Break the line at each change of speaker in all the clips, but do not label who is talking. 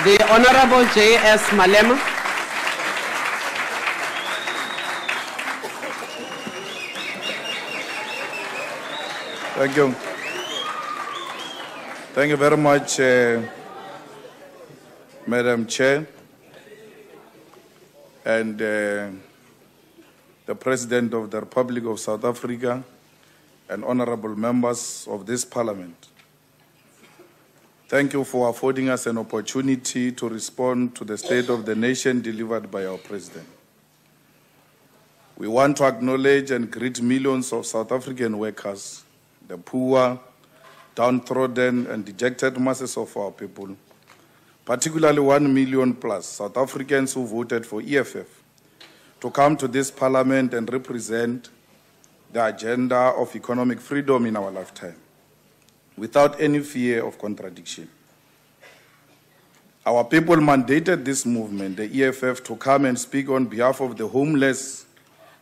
The Honorable J.S. Malema.
Thank you. Thank you very much, Madam Chair, and the President of the Republic of South Africa, and honorable members of this Parliament. Thank you for affording us an opportunity to respond to the State of the Nation delivered by our President. We want to acknowledge and greet millions of South African workers, the poor, downtrodden and dejected masses of our people, particularly 1 million plus South Africans who voted for EFF, to come to this Parliament and represent the agenda of economic freedom in our lifetime, without any fear of contradiction. Our people mandated this movement, the EFF, to come and speak on behalf of the homeless,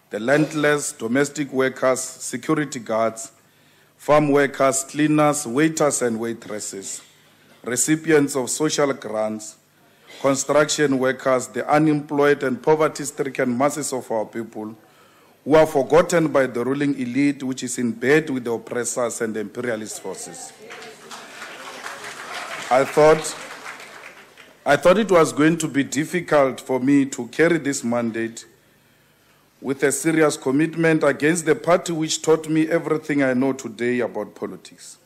the landless, domestic workers, security guards, farm workers, cleaners, waiters and waitresses, recipients of social grants, construction workers, the unemployed and poverty-stricken masses of our people who are forgotten by the ruling elite, which is in bed with the oppressors and the imperialist forces. I thought it was going to be difficult for me to carry this mandate with a serious commitment against the party which taught me everything I know today about politics.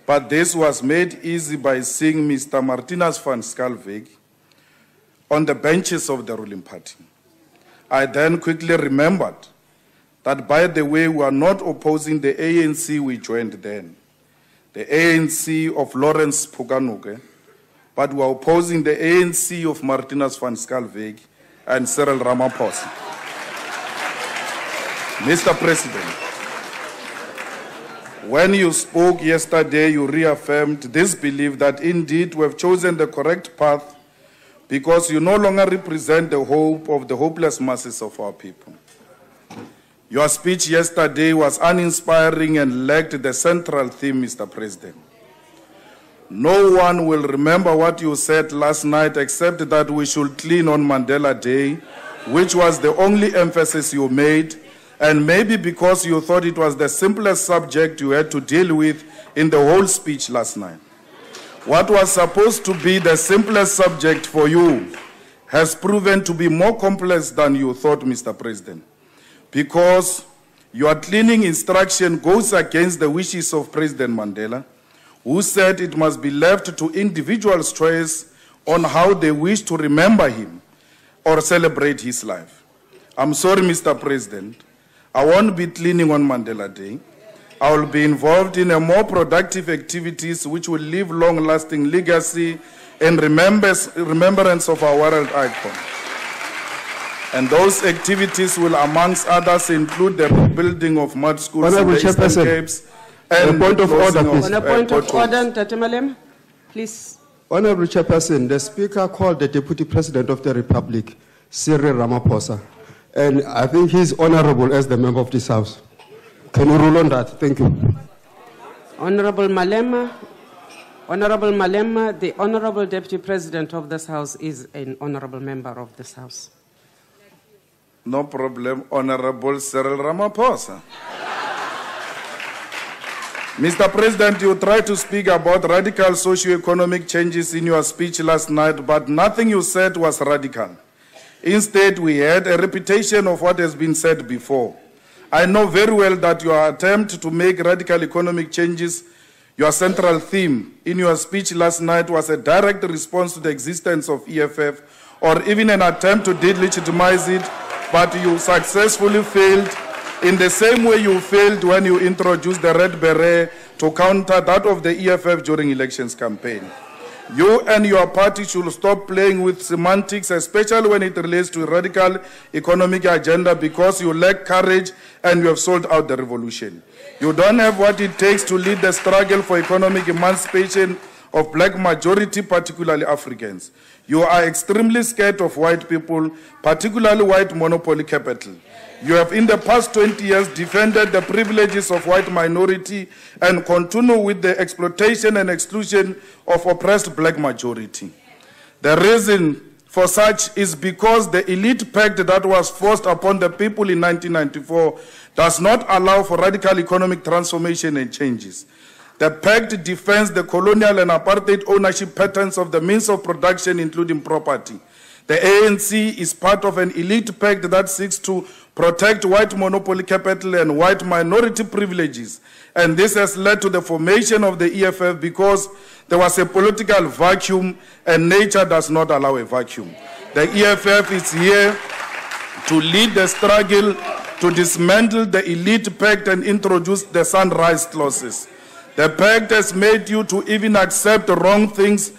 But this was made easy by seeing Mr. Martinus van Schalkwyk on the benches of the ruling party. I then quickly remembered that, by the way, we are not opposing the ANC we joined then, the ANC of Lawrence Pukanuke, but we are opposing the ANC of Martinus van Schalkwyk and Cyril Ramaphosa. Mr. President, when you spoke yesterday, you reaffirmed this belief that indeed we have chosen the correct path because you no longer represent the hope of the hopeless masses of our people. Your speech yesterday was uninspiring and lacked the central theme, Mr. President. No one will remember what you said last night except that we should clean on Mandela Day, which was the only emphasis you made, and maybe because you thought it was the simplest subject you had to deal with in the whole speech last night. What was supposed to be the simplest subject for you has proven to be more complex than you thought, Mr. President, because your cleaning instruction goes against the wishes of President Mandela, who said it must be left to individuals' choice on how they wish to remember him or celebrate his life. I'm sorry, Mr. President, I won't be cleaning on Mandela Day. I will be involved in a more productive activities which will leave long-lasting legacy and remembrance of our world icon. And those activities will, amongst others, include the rebuilding of mud schools in the Eastern Capes and
point of order, please.
On a point of order, Tate Malema, please.
Honorable Chairperson, the Speaker called the Deputy President of the Republic, Cyril Ramaphosa, and I think he's honorable as the member of this House. Can you rule on that? Thank you.
Honorable Malema, the Honorable Deputy President of this House is an honorable member of this House.
No problem, Honorable Cyril Ramaphosa. Mr. President, you tried to speak about radical socio-economic changes in your speech last night, but nothing you said was radical. Instead, we had a repetition of what has been said before. I know very well that your attempt to make radical economic changes your central theme in your speech last night was a direct response to the existence of EFF, or even an attempt to delegitimize it, but you successfully failed in the same way you failed when you introduced the red beret to counter that of the EFF during elections campaign. You and your party should stop playing with semantics, especially when it relates to a radical economic agenda, because you lack courage and you have sold out the revolution. You don't have what it takes to lead the struggle for economic emancipation of black majority, particularly Africans. You are extremely scared of white people, particularly white monopoly capital. You have in the past 20 years defended the privileges of white minority and continue with the exploitation and exclusion of oppressed black majority. The reason for such is because the elite pact that was forced upon the people in 1994 does not allow for radical economic transformation and changes. The pact defends the colonial and apartheid ownership patterns of the means of production, including property. The ANC is part of an elite pact that seeks to protect white monopoly capital and white minority privileges. And this has led to the formation of the EFF because there was a political vacuum and nature does not allow a vacuum. The EFF is here to lead the struggle to dismantle the elite pact and introduce the sunrise clauses. The pact has made you to even accept wrong things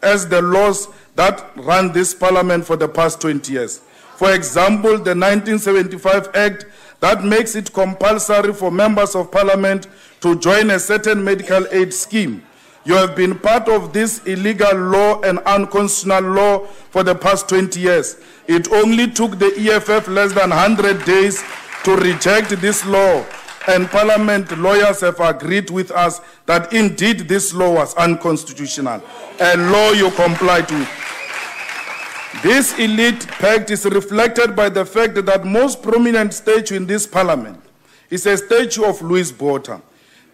as the laws that run this parliament for the past 20 years. For example, the 1975 Act that makes it compulsory for members of parliament to join a certain medical aid scheme. You have been part of this illegal law and unconstitutional law for the past 20 years. It only took the EFF less than 100 days to reject this law, and parliament lawyers have agreed with us that indeed this law was unconstitutional, a law you complied with. This elite pact is reflected by the fact that the most prominent statue in this parliament is a statue of Louis Botha.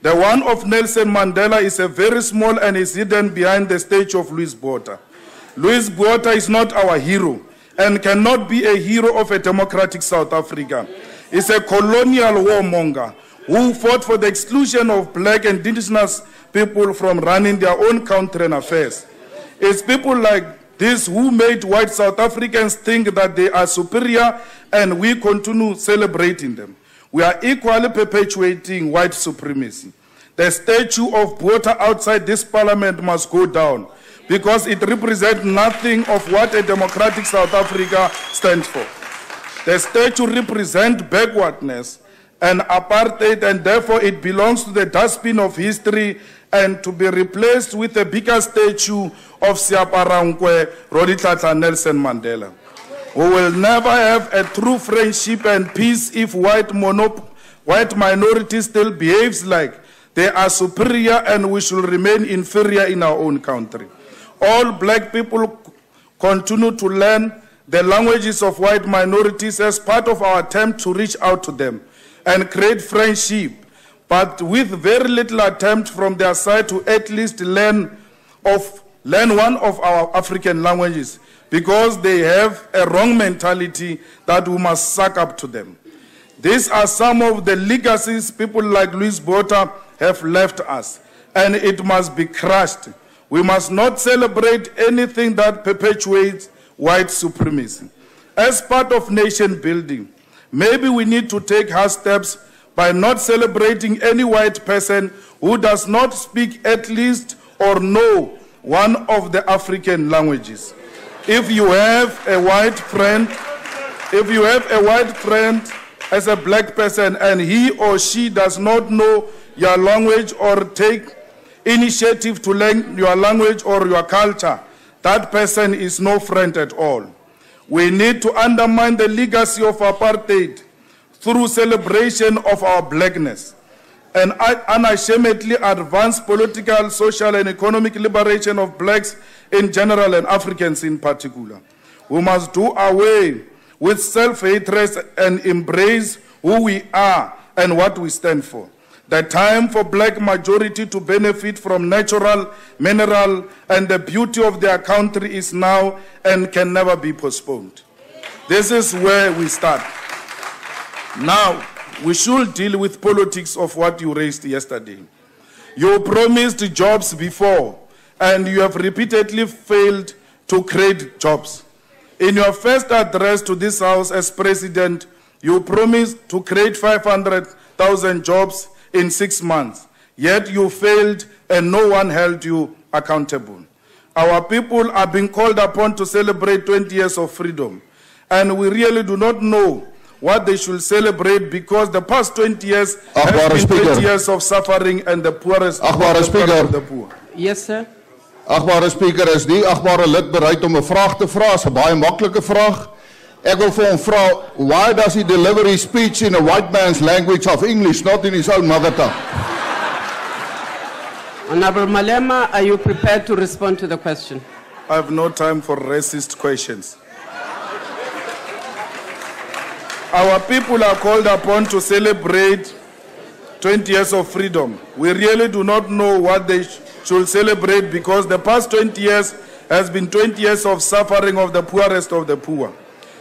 The one of Nelson Mandela is a very small and is hidden behind the statue of Louis Botha. Louis Botha is not our hero and cannot be a hero of a democratic South Africa. He's a colonial warmonger who fought for the exclusion of black and indigenous people from running their own country and affairs. It's people like this who made white South Africans think that they are superior, and we continue celebrating them. We are equally perpetuating white supremacy. The statue of Botha outside this parliament must go down because it represents nothing of what a democratic South Africa stands for. The statue represents backwardness and apartheid, and therefore it belongs to the dustbin of history and to be replaced with a bigger statue of Siaparankwe Rolihlahla Nelson Mandela. We will never have a true friendship and peace if white minority still behaves like they are superior and we should remain inferior in our own country. All black people continue to learn the languages of white minorities as part of our attempt to reach out to them and create friendship, but with very little attempt from their side to at least learn one of our African languages, because they have a wrong mentality that we must suck up to them. These are some of the legacies people like Louis Botha have left us, and it must be crushed. We must not celebrate anything that perpetuates white supremacy. As part of nation building, maybe we need to take hard steps by not celebrating any white person who does not speak at least or know one of the African languages. If you have a white friend, as a black person and he or she does not know your language or take initiative to learn your language or your culture, that person is no friend at all. We need to undermine the legacy of apartheid through celebration of our blackness and unashamedly advance political, social, and economic liberation of blacks in general and Africans in particular. We must do away with self-hatred and embrace who we are and what we stand for. The time for black majority to benefit from natural, mineral, and the beauty of their country is now and can never be postponed. This is where we start. Now, we should deal with politics of what you raised yesterday. You promised jobs before, and you have repeatedly failed to create jobs. In your first address to this House as President, you promised to create 500,000 jobs in 6 months, yet you failed and no one held you accountable. Our people are being called upon to celebrate 20 years of freedom, and we really do not know what they should celebrate because the past 20 years has been 20 years of suffering and the poorest of the poor.
Yes, sir.
Agbare Speaker, is die agbare lid bereid om 'n vraag te vra? Is 'n baie maklike vraag. Ek wil vir hom vra, why does he deliver his speech in a white man's language of English, not in his own mother tongue?
Honorable Malema, are you prepared to respond to the question?
I have no time for racist questions. Our people are called upon to celebrate 20 years of freedom. We really do not know what they should celebrate because the past 20 years has been 20 years of suffering of the poorest of the poor.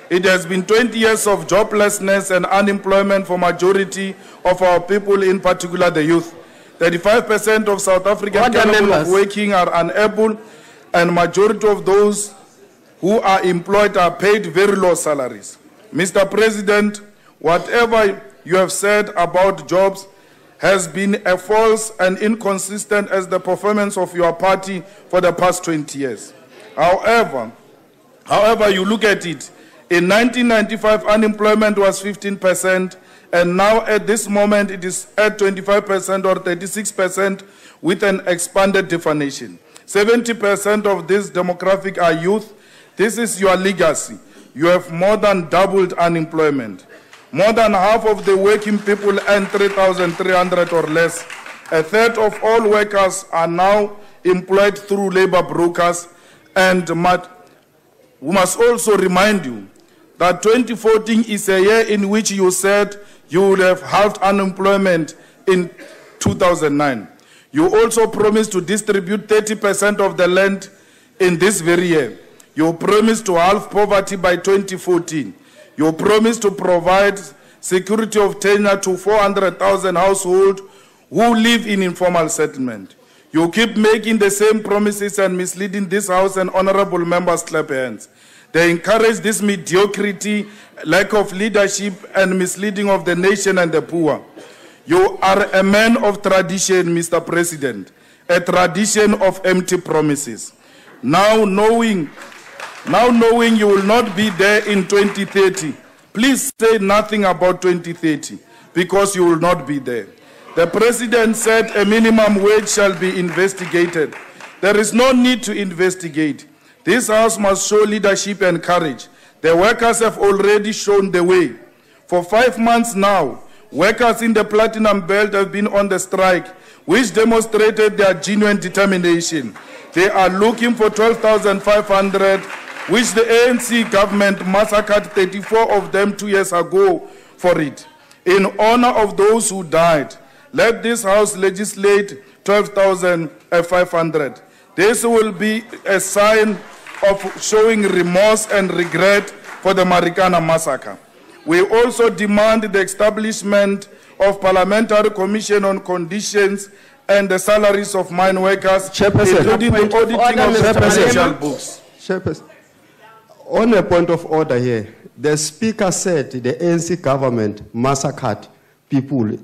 It has been 20 years of joblessness and unemployment for majority of our people, in particular the youth. 35% of South Africans capable of working are unable, and majority of those who are employed are paid very low salaries. Mr. President, whatever you have said about jobs has been a false and inconsistent as the performance of your party for the past 20 years. However, you look at it, in 1995 unemployment was 15%, and now at this moment it is at 25% or 36% with an expanded definition. 70% of this demographic are youth. This is your legacy. You have more than doubled unemployment. More than half of the working people earn 3,300 or less. A third of all workers are now employed through labor brokers. And we must also remind you that 2014 is a year in which you said you would have halved unemployment in 2009. You also promised to distribute 30% of the land in this very year. You promised to halve poverty by 2014. You promised to provide security of tenure to 400,000 households who live in informal settlement. You keep making the same promises and misleading this House, and honorable members clap hands. They encourage this mediocrity, lack of leadership, and misleading of the nation and the poor. You are a man of tradition, Mr. President, a tradition of empty promises. Now knowing you will not be there in 2030, please say nothing about 2030 because you will not be there. The President said a minimum wage shall be investigated. There is no need to investigate. This House must show leadership and courage. The workers have already shown the way. For 5 months now, workers in the Platinum Belt have been on the strike, which demonstrated their genuine determination. They are looking for 12,500, which the ANC government massacred 34 of them 2 years ago for it. In honor of those who died, let this House legislate 12,500. This will be a sign of showing remorse and regret for the Marikana massacre. We also demand the establishment of Parliamentary Commission on conditions and the salaries of mine workers, including the auditing of the financial books.
Chairperson, on a point of order here, the Speaker said the ANC government massacred people